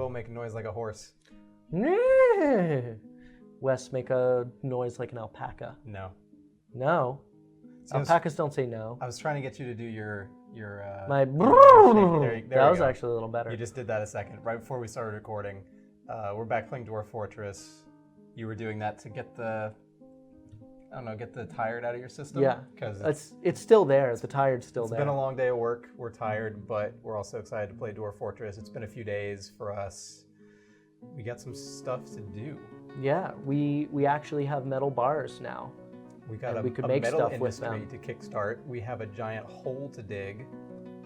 Will make a noise like a horse. Wes, make a noise like an alpaca. No. No? See, Alpacas don't say no. I was trying to get you to do your My there that was go. actually a little better. You just did that a second, right before we started recording. We're back playing Dwarf Fortress. You were doing that to get the tired out of your system? Yeah, because it's still there. The tired's still there. It's been a long day of work. We're tired, but we're also excited to play Dwarf Fortress. It's been a few days for us. We got some stuff to do. Yeah, we actually have metal bars now. We got we could a make metal stuff with industry them. to kickstart. We have a giant hole to dig.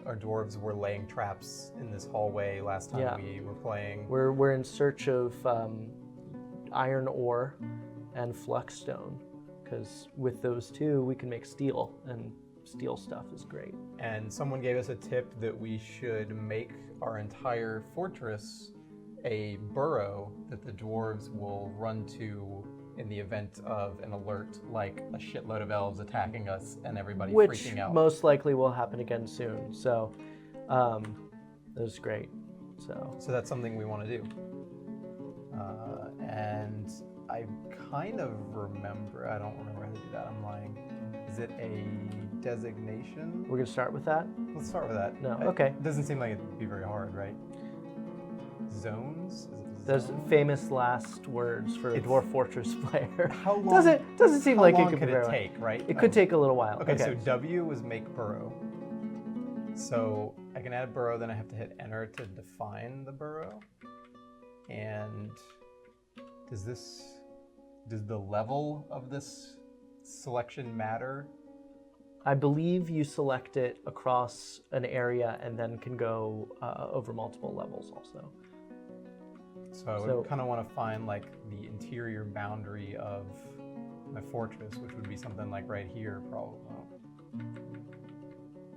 Our dwarves were laying traps in this hallway last time we were playing. We're in search of iron ore and fluxstone, because with those two we can make steel, and steel stuff is great. And someone gave us a tip that we should make our entire fortress a burrow that the dwarves will run to in the event of an alert, like a shitload of elves attacking us and everybody freaking out. Which most likely will happen again soon. So that was great. So that's something we want to do. And I kind of remember, I don't remember how to do that, I'm lying. Is it a designation? We're going to start with that? Let's start with that. No, okay. It doesn't seem like it'd be very hard, right? Zones? Is it those famous last words for a Dwarf Fortress player. How long? Doesn't seem like it could be very take, right? It could take a little while. Okay, so W was make burrow. So I can add burrow, then I have to hit enter to define the burrow. And does the level of this selection matter? I believe you select it across an area and then can go over multiple levels also. So I kind of want to find like the interior boundary of my fortress, which would be something like right here, probably.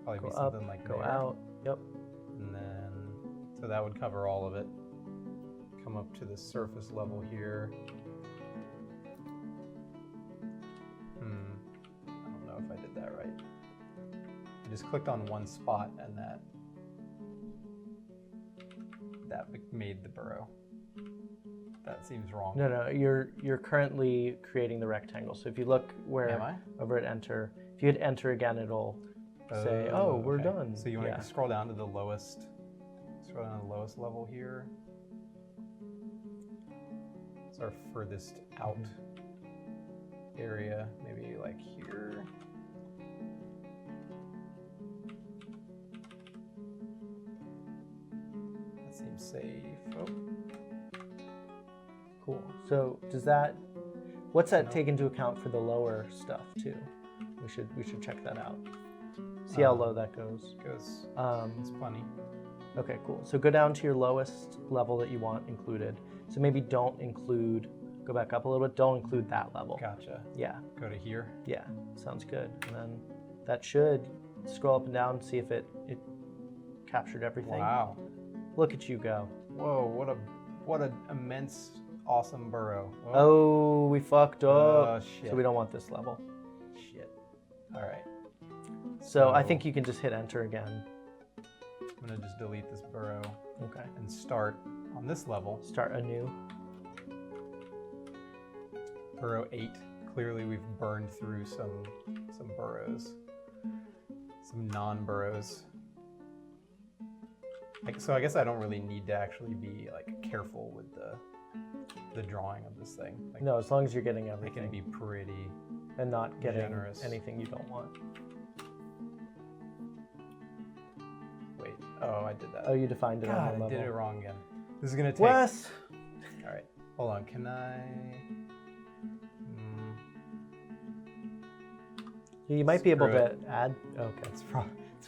Probably Go be something up, like go there. out. Yep. And then, so that would cover all of it. Come up to the surface level here. I don't know if I did that right. I just clicked on one spot and that made the burrow. That seems wrong. No, you're currently creating the rectangle. So if you look over at enter, if you hit enter again, it'll say, "Oh, we're done." So you want to scroll down to the lowest level here. It's our furthest out area, maybe like here. That seems safe. Oh. Cool. So what's that take into account for the lower stuff too? We should check that out. See how low that goes. It's funny. Okay, cool. So go down to your lowest level that you want included. So maybe go back up a little bit, don't include that level. Gotcha. Yeah. Go to here? Yeah, sounds good. And then that should scroll up and down and see if it captured everything. Wow. Look at you go. Whoa, what an immense, awesome burrow. Whoa. Oh, we fucked up. Oh, shit. So we don't want this level. Shit. All right. So I think you can just hit enter again. I'm gonna just delete this burrow. Okay. And start on this level. Start anew. Burrow 8. Clearly we've burned through some burrows. Some non-burrows. So I guess I don't really need to actually be like careful with the drawing of this thing. Like, No, as long as you're getting everything. I can be pretty and not getting generous. anything you don't want. Wait. Oh, I did that. Oh, you defined it on the level. I did it wrong again. This is gonna take. Wes! All right. Hold on. Can I? You might be able to add. Okay. It's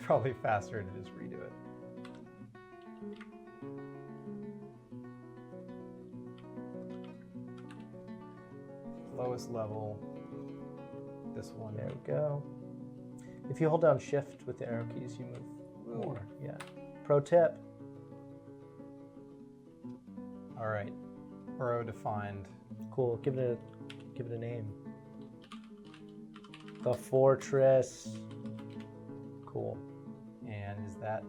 probably faster to just redo it. Lowest level. This one. There we go. If you hold down shift with the arrow keys, you move more. Yeah. Pro tip. All right. Burrow defined. Cool. Give it a name. The fortress. Cool. And is that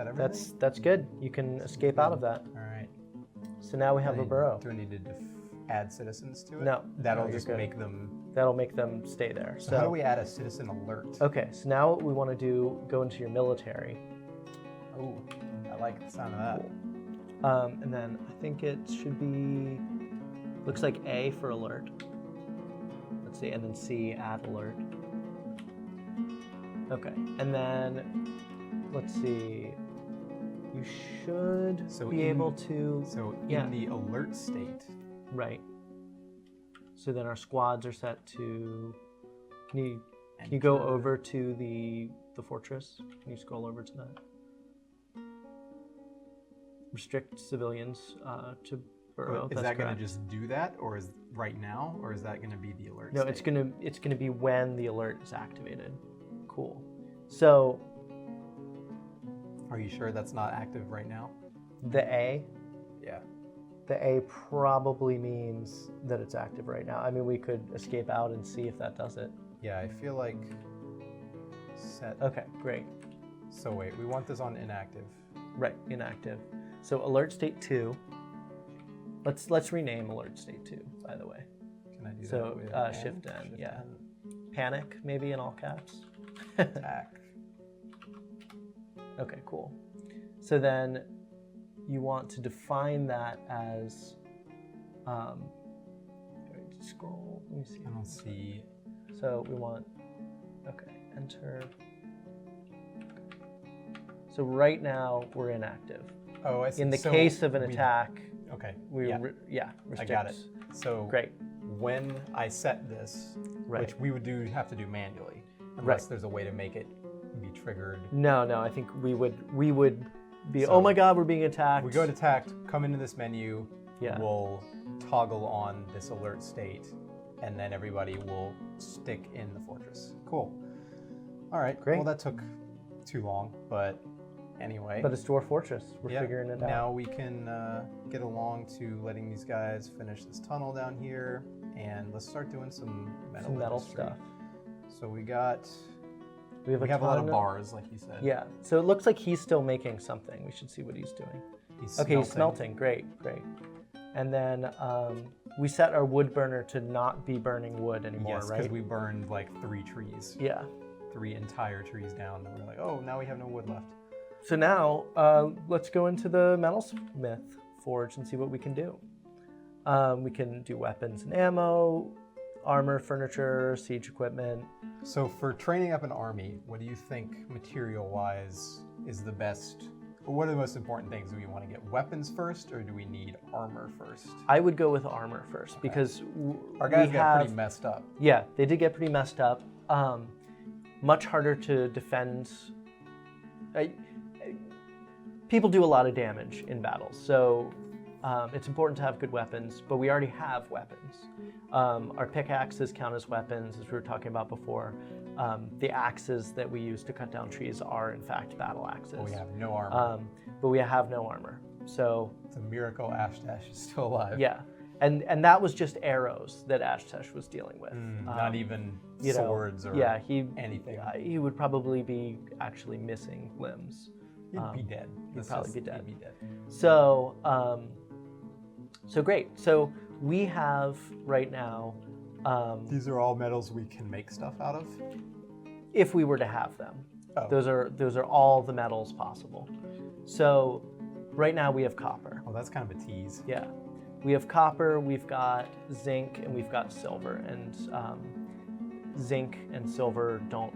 that everything? That's good. You can escape out of that. All right. So now we have a burrow. Do I need to add citizens to it? No. That'll you're just good. make them... That'll make them stay there. So how do we add a citizen alert? Okay, so now what we want to do, go into your military. Oh, I like the sound of that. And then I think it should be, looks like A for alert. Let's see, and then C, add alert. Okay, and then let's see. You should be able to. So in the alert state. Right. So then our squads are set to. Can you go over to the fortress? Can you scroll over to that? Restrict civilians to burrow. Is that going to just do that, or is right now, or is that going to be the alert? No, state? it's gonna be when the alert is activated. Cool. So. Are you sure that's not active right now? The A. Yeah. The A probably means that it's active right now. I mean, we could escape out and see if that does it. Yeah, I feel like set. Okay, great. So wait, we want this on inactive. Right, inactive. So alert state 2. Let's rename alert state 2, by the way. Can I do that? So with shift N, Shift yeah. N. Panic, maybe in all caps. Attack. Okay, cool. So then you want to define that as, scroll, let me see. I don't see. So we want, okay, enter. So right now we're inactive. Oh, I see. In the case of an attack, okay, restrict. I got it. So great. When I set this, which we would have to do manually, unless there's a way to make it be triggered. No, I think we would be, oh my God, we're being attacked. We go to attacked, come into this menu, Yeah. we'll toggle on this alert state, and then everybody will stick in the fortress. Cool. All right, Great. Well, that took too long, but anyway. But it's Dwarf Fortress. We're figuring it out. Now we can get along to letting these guys finish this tunnel down here, and let's start doing some metal stuff. So we got... We have a lot of bars, like you said. Yeah, so it looks like he's still making something. We should see what he's doing. He's smelting. Great. And then we set our wood burner to not be burning wood anymore, yes, right? because we burned like 3 trees. Yeah. 3 entire trees down. And we're like, oh, now we have no wood left. So now let's go into the metalsmith forge and see what we can do. We can do weapons and ammo, armor, furniture, siege equipment. So for training up an army, what do you think material-wise is the best? What are the most important things? Do we want to get weapons first, or do we need armor first? I would go with armor first because our guys got pretty messed up. Yeah, they did get pretty messed up. Much harder to defend. People do a lot of damage in battles, so it's important to have good weapons, but we already have weapons. Our pickaxes count as weapons, as we were talking about before. The axes that we use to cut down trees are, in fact, battle axes. But we have no armor. But we have no armor. So it's a miracle Ashtash is still alive. Yeah, and that was just arrows that Ashtash was dealing with. Not even swords or anything. He would probably be actually missing limbs. He'd be dead. He'd probably be dead. He'd be dead. So, so great. So we have right now. These are all metals we can make stuff out of. If we were to have them, those are all the metals possible. So, right now we have copper. Oh, that's kind of a tease. Yeah, we have copper. We've got zinc, and we've got silver. And zinc and silver don't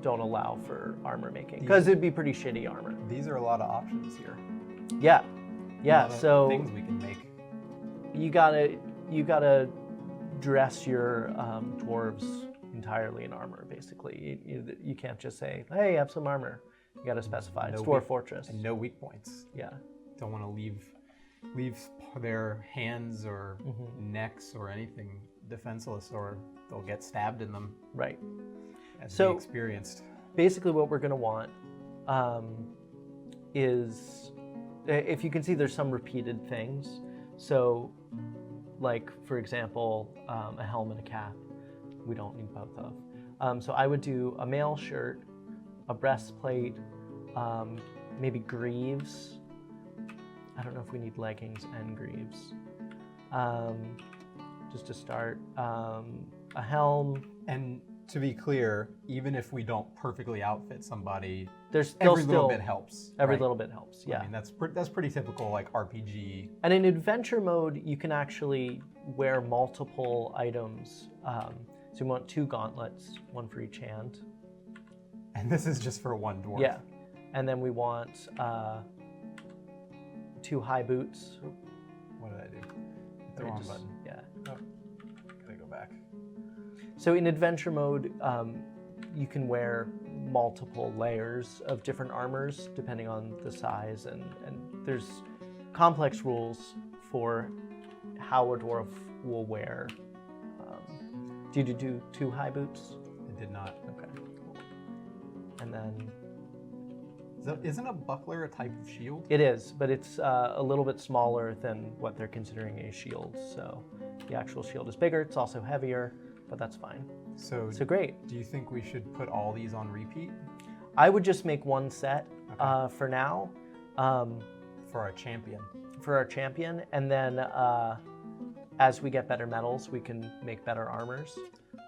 allow for armor making because it'd be pretty shitty armor. These are a lot of options here. Yeah. So things we can make. You gotta dress your dwarves entirely in armor. Basically, you can't just say, "Hey, have some armor." You gotta specify. It's Dwarf Fortress. And no weak points. Yeah. Don't want to leave their hands or necks or anything defenseless, or they'll get stabbed in them. Right. So experienced. Basically, what we're gonna want is, if you can see, there's some repeated things. So, like for example, a helmet and a cap. We don't need both of. So I would do a mail shirt, a breastplate, maybe greaves. I don't know if we need leggings and greaves. Just to start, a helm. And to be clear, even if we don't perfectly outfit somebody, There's every little bit helps. Every right? litwe bit helps. Yeah. I mean, that's pretty typical, like RPG. And in adventure mode, you can actually wear multiple items. So you want 2 gauntlets, 1 for each hand. And this is just for 1 dwarf. Yeah. And then we want 2 high boots. What did I do? Hit the wrong button. Yeah. Oh, gotta go back. So in adventure mode, you can wear multiple layers of different armors depending on the size, and there's complex rules for how a dwarf will wear. Did you do 2 high boots? I did not. Okay. And then Isn't a buckler a type of shield? it is, but it's a little bit smaller than what they're considering a shield. So the actual shield is bigger. It's also heavier, but that's fine. So Great. do you think we should put all these on repeat? I would just make 1 set Okay. for now. For our champion. For our champion, and then as we get better metals, we can make better armors.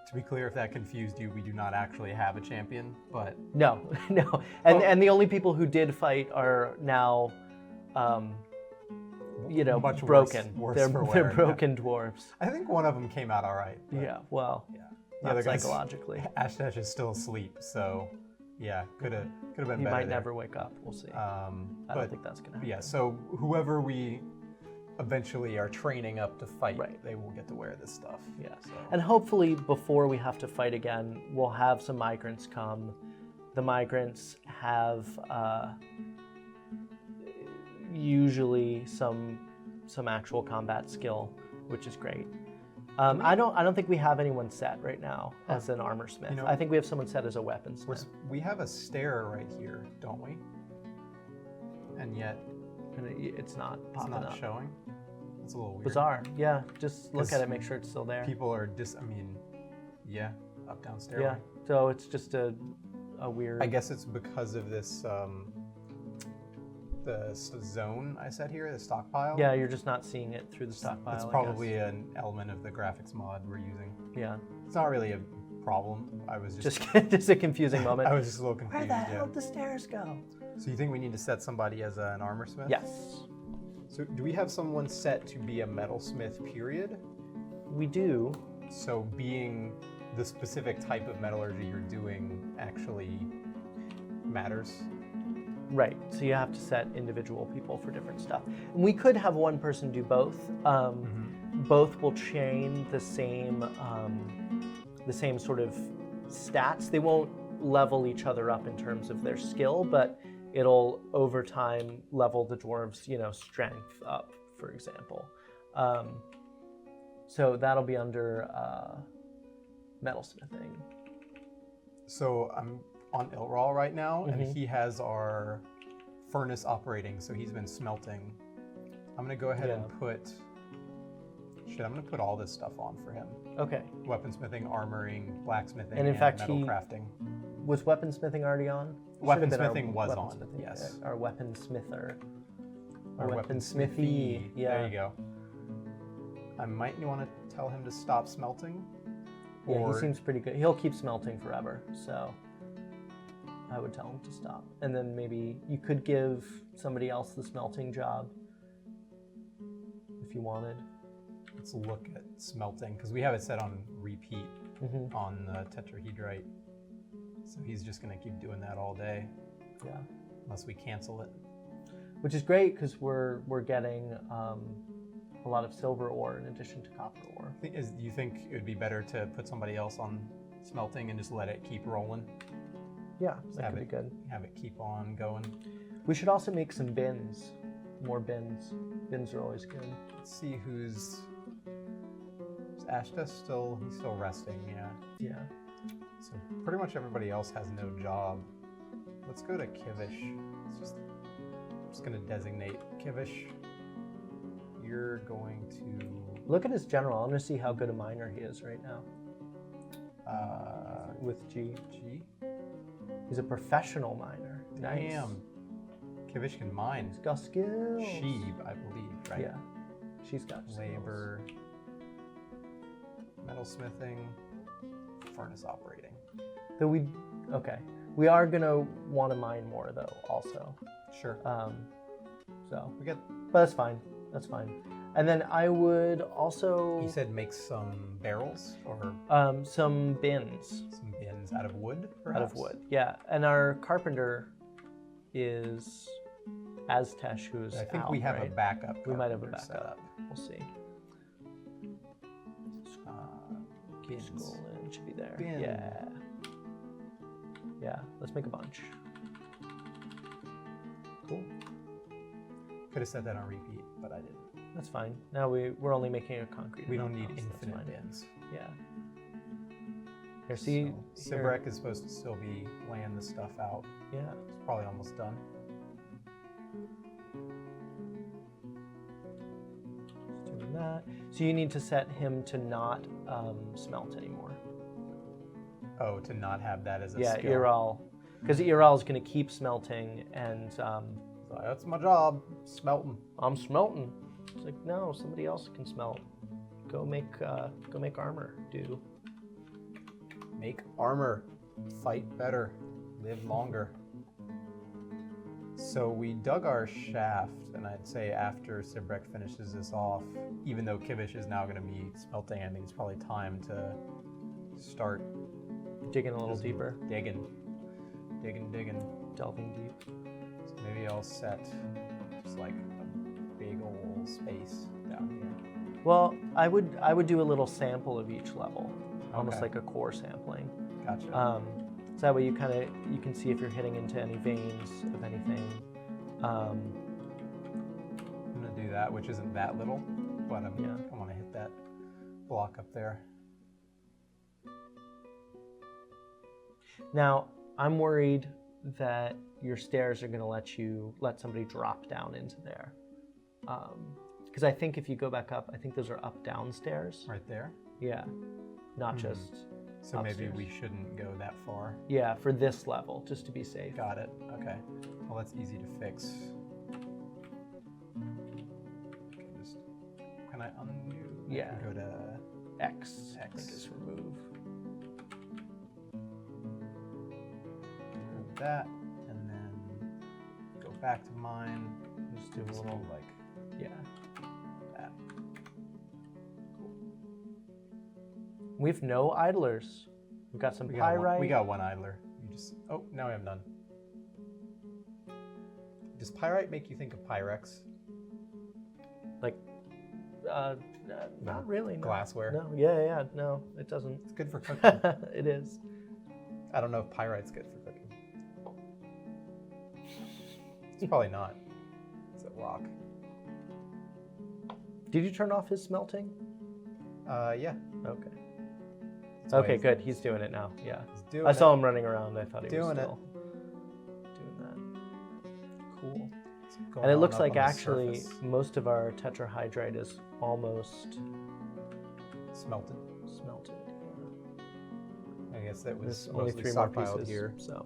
To be clear, if that confused you, we do not actually have a champion, but No, no, and the only people who did fight are now, much broken. worse they're for they're wear, broken dwarves. I think one of them came out all right. But Yeah, well, yeah. not The guy's- psychologically. Ashtash is still asleep, so yeah, could have been He better. might there. never wake up. We'll see. I But don't think that's gonna happen. yeah, so whoever we eventually are training up to fight, Right. they will get to wear this stuff. Yeah. So. And hopefully before we have to fight again, we'll have some migrants come. The migrants have usually some actual combat skill, which is great. I don't think we have anyone set right now as an armor smith. I think we have someone set as a weaponsmith. We have a stair right here, don't we? And yet And it's not it's popping not up. showing. It's a little weird. Bizarre. Yeah, just look 'Cause at it, make sure it's still there. People are yeah, up down stairway. Yeah. So it's just a weird. I guess it's because of this zone I set here, the stockpile. Yeah, you're just not seeing it through the stockpile. It's I probably guess. an element of the graphics mod we're using. Yeah. It's not really a problem. I was just Just a confusing moment. I was just a little confused. Where the hell yeah. did the stairs go? So you think we need to set somebody as an armor smith? Yes, So do we have someone set to be a metalsmith, period? we do. So being the specific type of metallurgy you're doing actually matters? Right. So you have to set individual people for different stuff. And we could have one person do both. Both will chain the same sort of stats. They won't level each other up in terms of their skill, but it'll over time level the dwarves, strength up, for example. So that'll be under metalsmithing. So I'm on Ilral right now, and he has our furnace operating, so he's been smelting. I'm gonna go ahead and put, I'm gonna put all this stuff on for him. Okay. Weaponsmithing, armoring, blacksmithing, And in fact, metal crafting. Was weaponsmithing already on? Weaponsmithing was on, yes. Our weaponsmither. Or weaponsmithy. Yeah. There you go. I might want to tell him to stop smelting. Yeah, Or he seems pretty good. He'll keep smelting forever, so I would tell him to stop. And then maybe you could give somebody else the smelting job if you wanted. let's look at smelting, because we have it set on repeat on the tetrahedrite. So he's just going to keep doing that all day. Yeah. Unless we cancel it. Which is great because we're getting a lot of silver ore in addition to copper ore. Do you think it would be better to put somebody else on smelting and just let it keep rolling? Yeah, Just that could be good. Have it keep on going. We should also make some bins. More bins. Bins are always good. Let's see who's... Is Ashta still... He's still resting, yeah. Yeah. So pretty much everybody else has no job. Let's go to Kivish. I'm just going to designate Kivish. You're going to... Look at his general. I'm going to see how good a miner he is right now. With G. G? He's a professional miner. Nice. Damn. Kivish can mine. He's got skills. Sheep, I believe, right? Yeah. She's got Labor. Metalsmithing. Furnace operating. Though we are gonna want to mine more though, also. Sure. So. We got. But that's fine. That's fine. And then I would also. You said make some barrels or some bins. some bins out of wood, perhaps? Out of wood, yeah. And our carpenter is Aztesh, who's I think out, we have right? a backup. We might have a carpenter set backup. up. We'll see. Bins. Scroll in, should be there. Bin. Yeah. Yeah, let's make a bunch. Cool. Could have said that on repeat, but I didn't. That's fine. Now we're only making a concrete. We don't need house, that's infinite fine. bins. Yeah. Here, see. So, Sibrek is supposed to still be laying the stuff out. Yeah. It's probably almost done. Just doing that. So you need to set him to not smelt anymore. Oh, to not have that as a Yeah, skill. Iral. Because Iral is going to keep smelting, and So that's my job, smelting. I'm smelting. It's like, no, somebody else can smelt. Go make armor, dude. Make armor, fight better, live longer. So we dug our shaft, and I'd say after Sibrek finishes this off, even though Kivish is now going to be smelting, I think it's probably time to start Digging a little deeper. digging. Delving deep. So maybe I'll set just like a big old space down here. Well, I would do a little sample of each level, almost Okay. like a core sampling. Gotcha. So that way you can see if you're hitting into any veins of anything. I'm gonna do that, which isn't that little, but Yeah. I want to hit that block up there. Now, I'm worried that your stairs are going to let somebody drop down into there. Because I think if you go back up, I think those are up-down stairs. Right there. Yeah, not just So upstairs. maybe we shouldn't go that far. Yeah, for this level, just to be safe. Got it. Okay. Well, that's easy to fix. Can I undo? Yeah. I can go to X. X. And just remove. that, and then go back to mine. Just do a little, like yeah. that. We've no idlers. We've got some We pyrite. got one idler. You just now we have none. Does pyrite make you think of Pyrex? Like, not really. No. Glassware. No, yeah, no, it doesn't. It's good for cooking. It is. I don't know if pyrite's good for cooking. It's probably not. It's a rock. Did you turn off his smelting? Yeah. Okay. That's why Okay, good. He's doing it now. Yeah. He's doing I saw it. him running around. I thought he was Doing still doing that. Cool. It's going And it on looks up like on the actually surface. most of our tetrahydrite is almost Smelted. smelted. I guess that was There's only mostly 3 more stockpiled pieces, here. so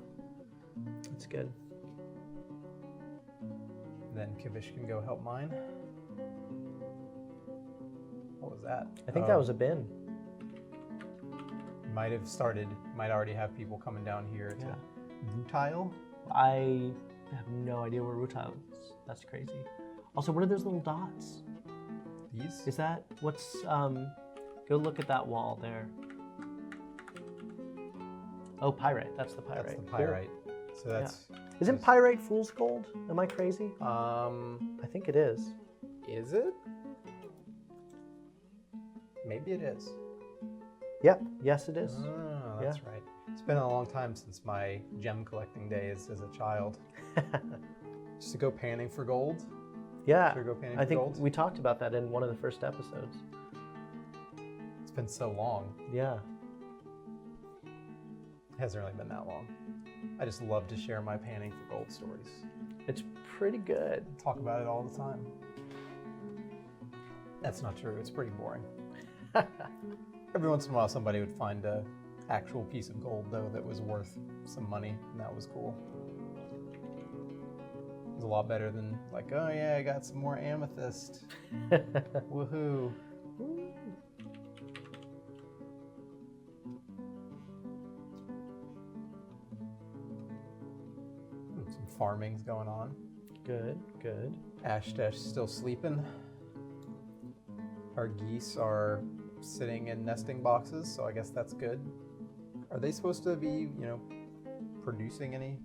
it's good. Then Kivish can go help mine. What was that? I think that was a bin. Might already have people coming down here to rutile. I have no idea where rutile is. That's crazy. Also, what are those little dots? These? Is that what's? Go look at that wall there. Oh, pyrite. That's the pyrite. That's the Cool. pyrite. So that's. Isn't pyrite fool's gold? Am I crazy? I think it is. Is it? Maybe it is. Yep. Yes, it is. Oh, that's right. It's been a long time since my gem collecting days as a child. Just to go panning for gold. Yeah. Should we go panning I for think gold? we talked about that in one of the first episodes. It's been so long. Yeah. It hasn't really been that long. I just love to share my panning for gold stories. It's pretty good. Talk about it all the time. That's not true. It's pretty boring. Every once in a while, somebody would find a actual piece of gold, though, that was worth some money, and that was cool. It was a lot better than, like, oh yeah, I got some more amethyst. Woohoo. Some farming's going on. Good, good. Ashtash still sleeping. Our geese are sitting in nesting boxes, so I guess that's good. Are they supposed to be, producing any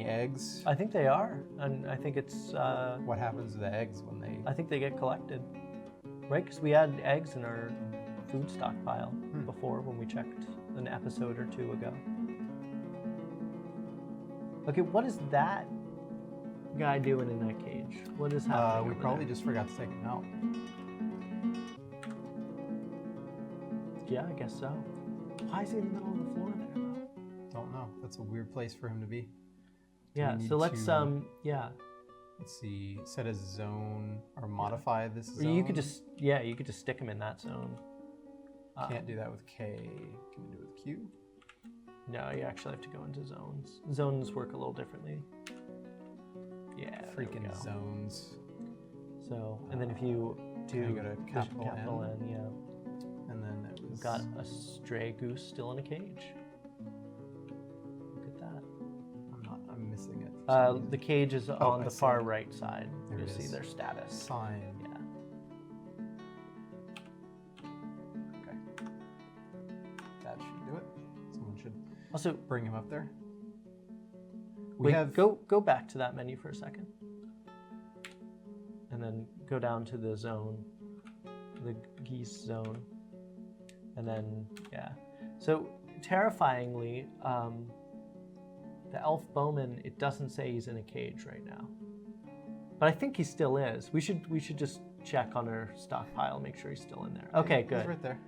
eggs? I think they are, and I think it's. What happens to the eggs when they? I think they get collected, right? Because we had eggs in our food stockpile before when we checked an episode or two ago. Okay, what is that guy doing in that cage? What is happening? We probably just forgot to take him out. Yeah, I guess so. Why is he in the middle of the floor there, though? Don't know. That's a weird place for him to be. Yeah, so let's yeah. Let's see. Set a zone or modify this zone. You could just stick him in that zone. Can't do that with K. Can we do it with Q? No, you actually have to go into zones. Zones work a little differently. Yeah, freaking zones. So, and then if you do go to capital N, yeah. And then it was... We've got a stray goose still in a cage. Look at that. I'm missing it. The cage is on the far right side. You'll see their status. Sign. Yeah. Okay. That should do it. Someone should also bring him up there. Go back to that menu for a second. And then go down to the zone, the geese zone. And then, yeah. So, terrifyingly, the elf bowman, it doesn't say he's in a cage right now. But I think he still is. We should just check on our stockpile, make sure he's still in there. Okay, good. He's right there.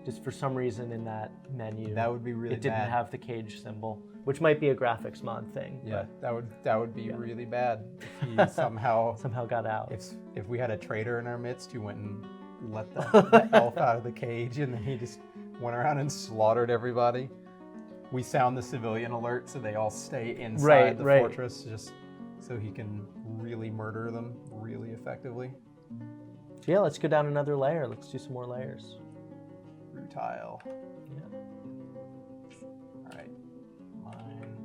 Just for some reason in that menu, that would be really it didn't bad. have the cage symbol, which might be a graphics mod thing. Yeah, that would be really bad if he somehow got out. If we had a traitor in our midst who went and let the elf out of the cage and then he just went around and slaughtered everybody. We sound the civilian alert so they all stay inside the fortress just so he can really murder them really effectively. Yeah, let's go down another layer. Let's do some more layers. Rutile. Yeah. All right. Mine.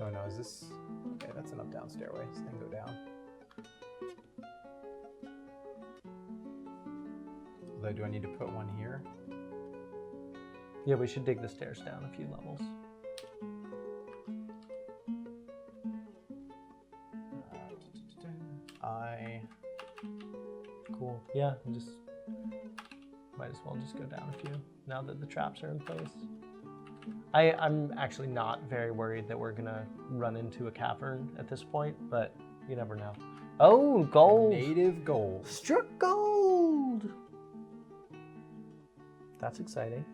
Oh no, is this... Okay, that's an up-down stairway, so then go down. Although, do I need to put one here? Yeah, we should dig the stairs down a few levels. Cool. Yeah, and just might as well just go down a few now that the traps are in place. I'm actually not very worried that we're gonna run into a cavern at this point, but you never know. Oh, gold! Native gold. Struck gold! That's exciting.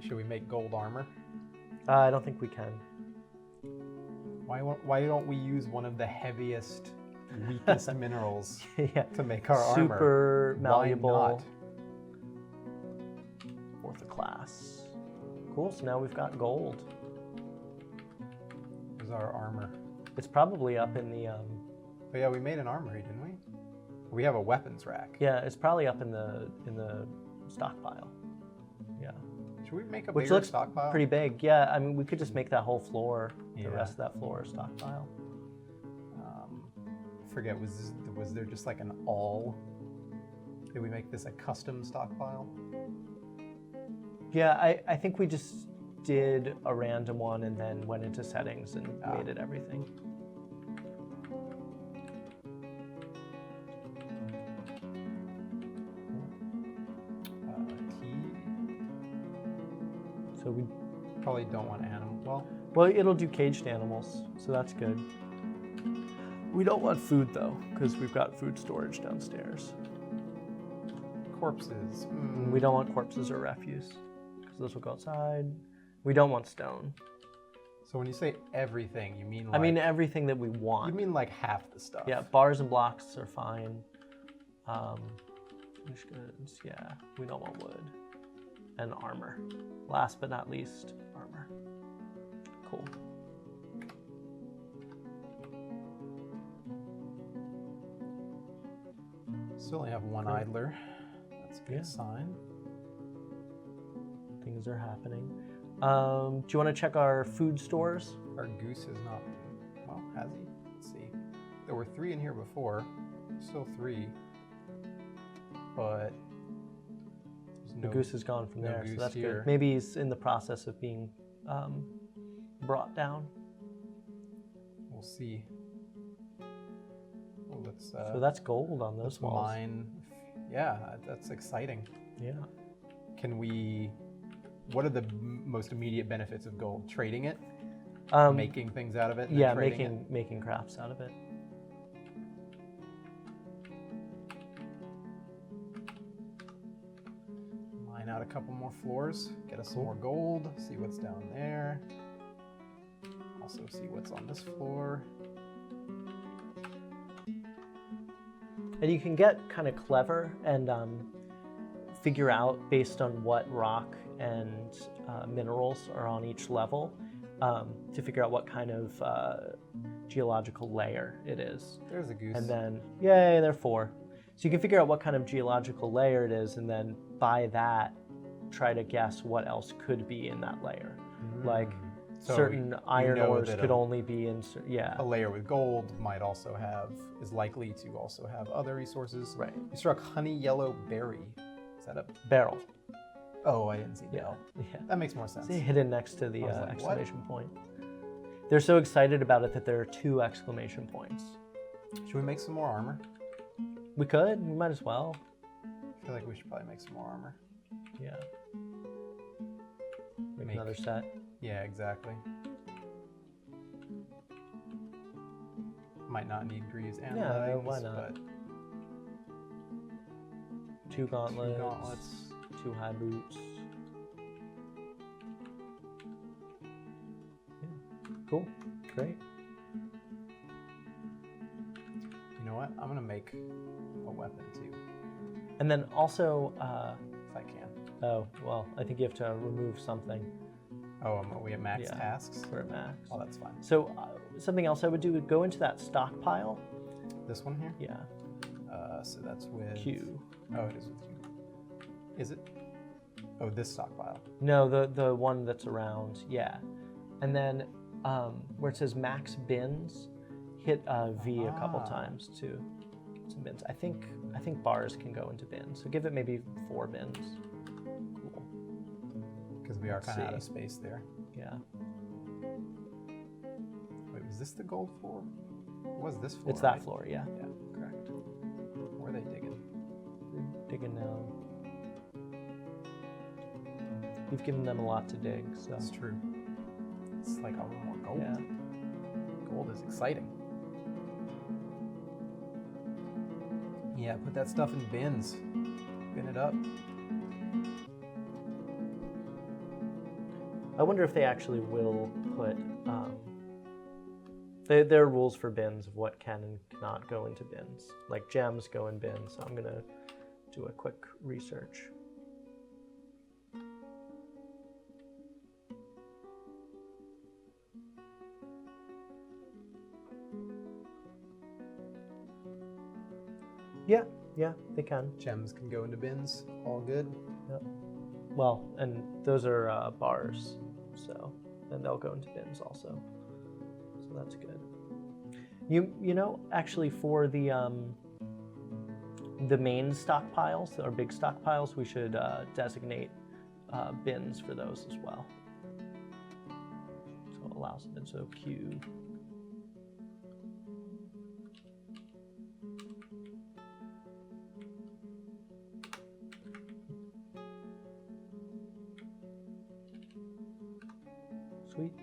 Should we make gold armor? I don't think we can. Why don't we use one of the heaviest, weakest minerals to make our armor? Super malleable. Why not? Fourth class. Cool, so now we've got gold. Where's our armor? It's probably up in the... Oh yeah, we made an armory, didn't we? We have a weapons rack. Yeah, it's probably up in the stockpile. Yeah. Should we make a Which bigger looks stockpile? pretty big. Yeah, I mean, we could just make that whole floor, the rest of that floor, stockpile. I forget, was there just like an all? Did we make this a custom stockpile? Yeah, I think we just did a random one and then went into settings and made it everything. So we probably don't want animal. Well, it'll do caged animals, so that's good. We don't want food though, because we've got food storage downstairs. Corpses. We don't want corpses or refuse, because those will go outside. We don't want stone. So when you say everything, you mean like... I mean everything that we want. You mean like half the stuff. Yeah, bars and blocks are fine. Finished goods, yeah, we don't want wood. And armor. Last but not least, armor. Cool. Still only have one Great. idler. That's a good sign. Things are happening. Do you want to check our food stores? Our goose has not been... Well, has he? Let's see. There were 3 in here before. Still 3. But... The goose is gone from there, so that's here. good. Maybe he's in the process of being brought down. We'll see. Well, let's, so that's gold on those walls. Mine. Yeah, that's exciting. Yeah. Can we... What are the most immediate benefits of gold? Trading it? Making things out of it? Yeah, making crafts out of it. Mine out a couple more floors. Get us some more gold. See what's down there. Also see what's on this floor. And you can get kind of clever and figure out based on what rock and minerals are on each level to figure out what kind of geological layer it is. There's a goose. And then, yay, there are 4. So you can figure out what kind of geological layer it is, and then by that, try to guess what else could be in that layer. Like so certain iron ores could a, only be in, a layer with gold might also have, is likely to also have other resources. Right. You struck honey yellow berry. Is that a barrel? Oh, I didn't see the L. Yeah. That makes more sense. It's hidden next to the like, exclamation point. They're so excited about it that there are 2 exclamation points. Should we make some more armor? We could. We might as well. I feel like we should probably make some more armor. Yeah. Make another set. Yeah, exactly. Might not need greaves and leggings, why not? But 2 gauntlets. 2 gauntlets. 2 high boots. Yeah. Cool. Great. You know what? I'm gonna make a weapon too. And then also, if I can. Oh, well, I think you have to remove something. Oh, are we at max tasks? We're at max. Oh, that's fine. So something else I would do would go into that stockpile. This one here? Yeah. So that's with... Q. Oh, it is with Q. Is it? Oh, this stockpile. No, the one that's around, yeah. And then where it says max bins, hit V a couple times to get some bins. I think bars can go into bins, so give it maybe 4 bins. Cool. Because we are kind of out of space there. Yeah. Wait, was this the gold floor? What was this floor? It's that floor, yeah. Yeah, correct. Where are they digging? They're digging now. You've given them a lot to dig, so. That's true. It's like a little more gold. Yeah. Gold is exciting. Yeah, put that stuff in bins. Bin it up. I wonder if they actually will put, there are rules for bins of what can and cannot go into bins. Like gems go in bins, so I'm gonna do a quick research. Yeah, they can. Gems can go into bins. All good. Yep. Well, and those are bars, so then they'll go into bins also. So that's good. You know, actually, for the main stockpiles, or big stockpiles, we should designate bins for those as well. So it allows them. So Q. Sweet.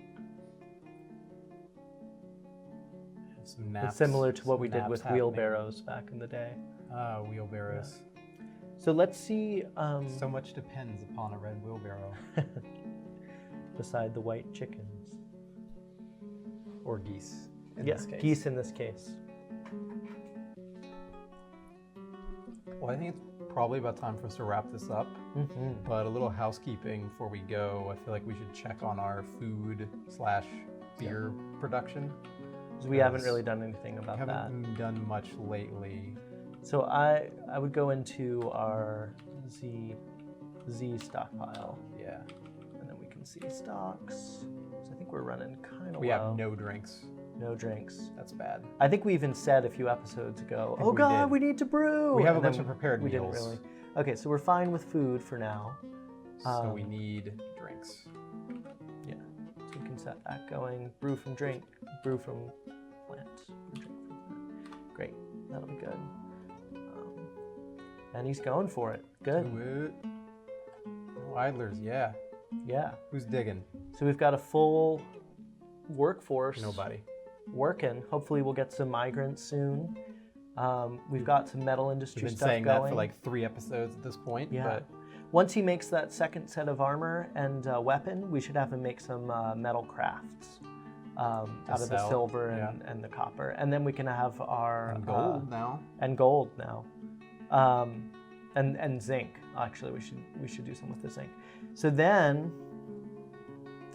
Some naps, it's similar to what we did with happening. wheelbarrows back in the day. Wheelbarrows. Yeah. So let's see. So much depends upon a red wheelbarrow. Beside the white chickens. Or geese in Yeah, this case. geese in this case. Well, I think it's probably about time for us to wrap this up. Mm-hmm. But a little housekeeping before we go. I feel like we should check on our food/beer production. So we haven't really done anything about We that. haven't done much lately. So I would go into our Z stockpile, Yeah. and then we can see stocks. So I think we're running kind of We low. have no drinks. No drinks. That's bad. I think we even said a few episodes ago, think oh we God, did. we need to brew. We have And a bunch then of prepared we meals. didn't really. Okay, so we're fine with food for now. So we need drinks. Yeah, so we can set that going. Brew from plant. Brew from plant. Great, that'll be good. And he's going for it. Good. Do it. No idlers, yeah. Yeah. Who's digging? So we've got a full workforce. Nobody. Working. Hopefully we'll get some migrants soon. We've got some metal industry We've been stuff saying going. that for like 3 episodes at this point. Yeah. But Once he makes that second set of armor and weapon, we should have him make some metal crafts out of the sell, silver yeah. and the copper, and then we can have our and gold now. and gold now, and zinc. Actually, we should do some with the zinc. So then,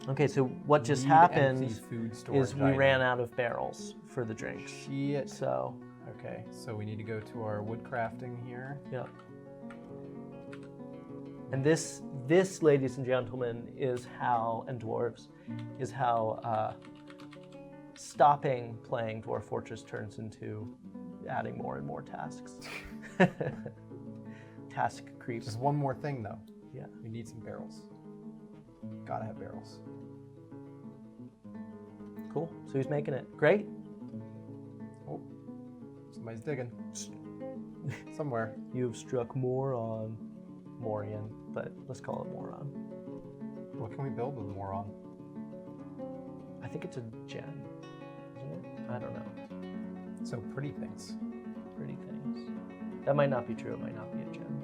okay. So what just Need empty happened food storage is we item. ran out of barrels for the drinks. Shit. So Okay, so we need to go to our wood crafting here. yeah. And this, ladies and gentlemen, is how, and dwarves, is how stopping playing Dwarf Fortress turns into adding more and more tasks. Task creeps. There's one more thing though. Yeah. We need some barrels. Gotta have barrels. Cool. So he's making it. Great. Oh, somebody's digging. Somewhere. You've struck Morian, but let's call it Moron. What can we build with more on? I think it's a gem, isn't it? I don't know. So pretty things. Pretty things. That might not be true. It might not be a gem.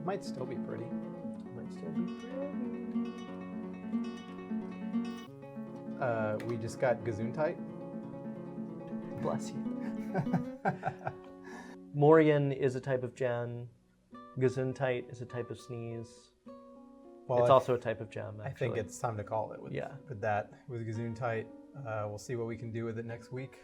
Might still be pretty. Might still be pretty. We just got Gesundheit. Bless you. Morian is a type of gem. Gesundheit is a type of sneeze. Well, It's also a type of gem, I actually. think it's time to call it with, Yeah. with that. With Gesundheit, we'll see what we can do with it next week.